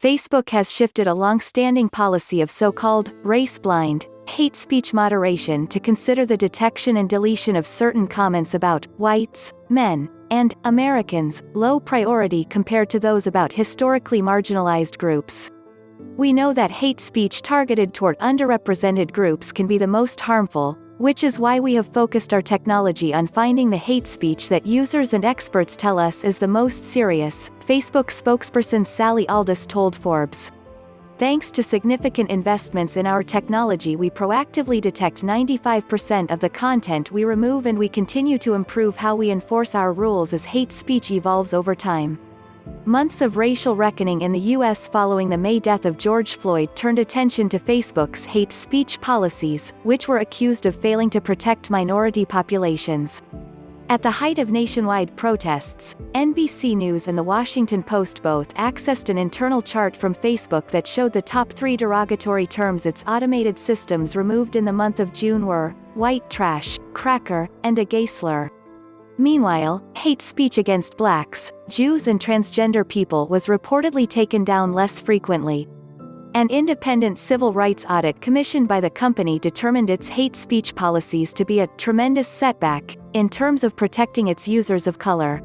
Facebook has shifted a long-standing policy of so-called race-blind hate speech moderation to consider the detection and deletion of certain comments about whites, men, and Americans low priority compared to those about historically marginalized groups. We know that hate speech targeted toward underrepresented groups can be the most harmful, which is why we have focused our technology on finding the hate speech that users and experts tell us is the most serious, Facebook spokesperson Sally Aldous told Forbes. Thanks to significant investments in our technology, we proactively detect 95% of the content we remove, and we continue to improve how we enforce our rules as hate speech evolves over time. Months of racial reckoning in the U.S. following the May death of George Floyd turned attention to Facebook's hate speech policies, which were accused of failing to protect minority populations. At the height of nationwide protests, NBC News and The Washington Post both accessed an internal chart from Facebook that showed the top 3 derogatory terms its automated systems removed in the month of June were white trash, cracker, and a gay slur. Meanwhile, hate speech against blacks, Jews and transgender people was reportedly taken down less frequently. An independent civil rights audit commissioned by the company determined its hate speech policies to be a tremendous setback in terms of protecting its users of color.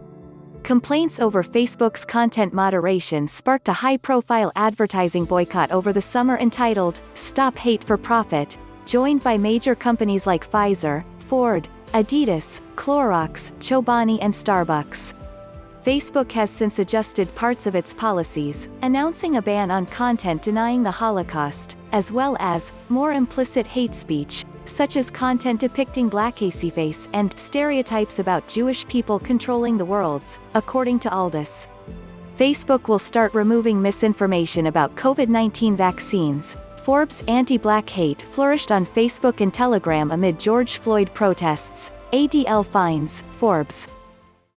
Complaints over Facebook's content moderation sparked a high-profile advertising boycott over the summer entitled "Stop Hate for Profit," joined by major companies like Pfizer, Ford, Adidas, Clorox, Chobani and Starbucks. Facebook has since adjusted parts of its policies, announcing a ban on content denying the Holocaust, as well as more implicit hate speech, such as content depicting blackface and stereotypes about Jewish people controlling the worlds, according to Aldous. Facebook will start removing misinformation about COVID-19 vaccines. Forbes' anti-black hate flourished on Facebook and Telegram amid George Floyd protests. ADL finds Forbes.